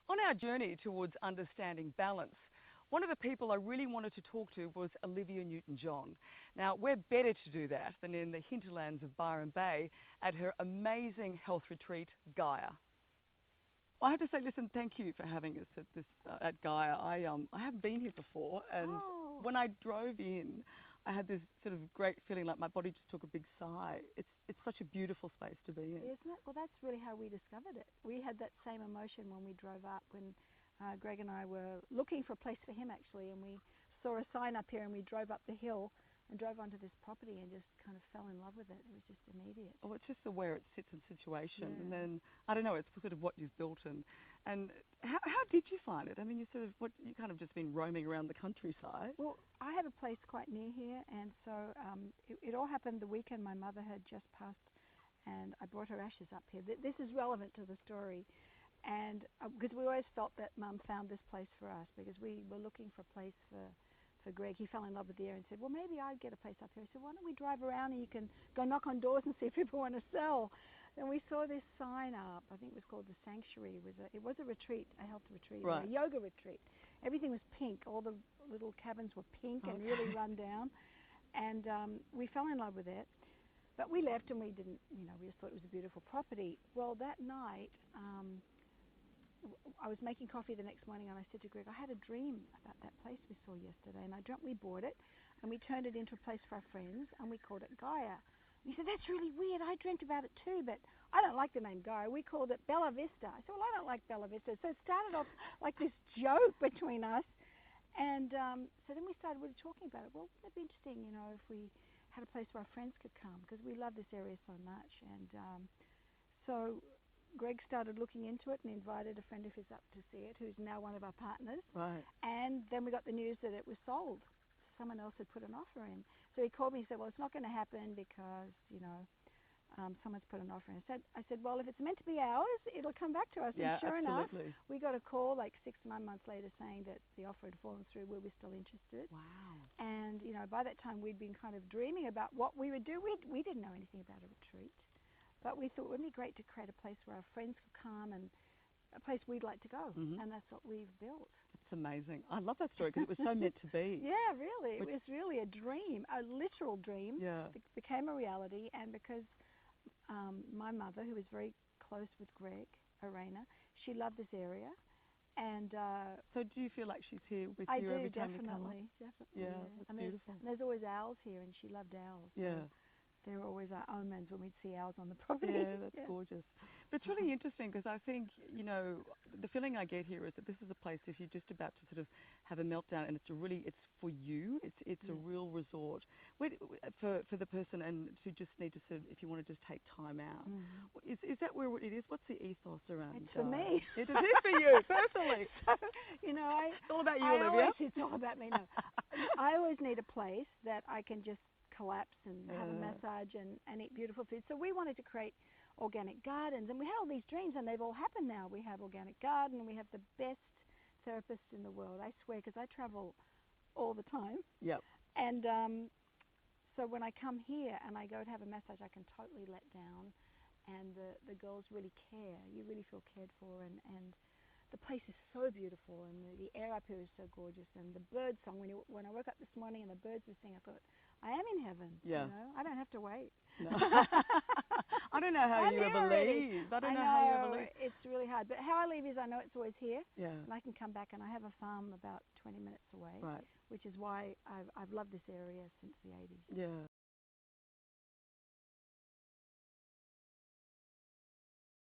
On our journey towards understanding balance, one of the people I really wanted to talk to was Olivia Newton-John. Now, where better to do that than in the hinterlands of Byron Bay at her amazing health retreat, Gaia. I have to say, listen, thank you for having us at Gaia. I haven't been here before, and when I drove in, I had this sort of great feeling like my body just took a big sigh. It's such a beautiful space to be in. Isn't it? Well, that's really how we discovered it. We had that same emotion when we drove up, when Greg and I were looking for a place for him actually, and we saw a sign up here and we drove up the hill and drove onto this property and just kind of fell in love with it. It was just immediate. Oh, it's just the where it sits in situation, and then I don't know, it's sort of what you've built and how did you find it? I mean, you kind of just been roaming around the countryside. Well, I have a place quite near here, and so it all happened the weekend my mother had just passed, and I brought her ashes up here. This is relevant to the story, and because we always felt that Mum found this place for us, because we were looking for a place for Greg. He fell in love with the area and said, well, maybe I'd get a place up here. I said, why don't we drive around and you can go knock on doors and see if people want to sell. And we saw this sign up. I think it was called the Sanctuary. It was a retreat, a health retreat, right. A yoga retreat. Everything was pink. All the little cabins were pink and really run down. And we fell in love with it. But we left and we didn't, we just thought it was a beautiful property. Well, that night, I was making coffee the next morning and I said to Greg, I had a dream about that place we saw yesterday, and I dreamt we bought it and we turned it into a place for our friends and we called it Gaia. And he said, that's really weird. I dreamt about it too, but I don't like the name Gaia. We called it Bella Vista. I said, well, I don't like Bella Vista. So it started off like this joke between us. And so then we started really talking about it. Well, wouldn't it be interesting, if we had a place where our friends could come, because we love this area so much. And so Greg started looking into it and invited a friend of his up to see it, who's now one of our partners. Right. And then we got the news that it was sold. Someone else had put an offer in. So he called me and said, well, it's not going to happen because, someone's put an offer in. I said, well, if it's meant to be ours, it'll come back to us. Yeah, and sure absolutely. enough, we got a call like 6 to 9 months later saying that the offer had fallen through. We were still interested. Wow. And, by that time, we'd been kind of dreaming about what we would do. We didn't know anything about a retreat. But we thought it would be great to create a place where our friends could come and a place we'd like to go. And that's what we've built. It's amazing. I love that story because it was so meant to be. Yeah, really. It was really a dream, a literal dream. Yeah. It became a reality. And because my mother, who was very close with Greg, Arena, she loved this area. And so do you feel like she's here with you every time you come up? Definitely. Yeah, it's beautiful. And there's always owls here, and she loved owls. Yeah. So there were always our omens when we'd see owls on the property. Yeah, that's gorgeous. But it's really interesting because I think, the feeling I get here is that this is a place if you're just about to sort of have a meltdown and it's for you, it's a real resort for the person and to just need to sort of, if you want to just take time out. Is that where it is? What's the ethos around It's for me. It is for you, personally. So, it's all about you, Olivia. It's all about me, no. I always need a place that I can just collapse and have a massage and eat beautiful food. So we wanted to create organic gardens, and we had all these dreams, and they've all happened now. We have organic garden, and we have the best therapist in the world, I swear, because I travel all the time. Yep. And so when I come here and I go to have a massage, I can totally let down, and the girls really care. You really feel cared for, and the place is so beautiful, and the air up here is so gorgeous, and the bird song. When I woke up this morning and the birds were singing, I thought, I am in heaven. Yeah. I don't have to wait. No. I don't know how you ever leave. I don't know how you ever leave. It's really hard. But how I leave is I know it's always here. Yeah. And I can come back, and I have a farm about 20 minutes away. Right. Which is why I've loved this area since the 80s. Yeah.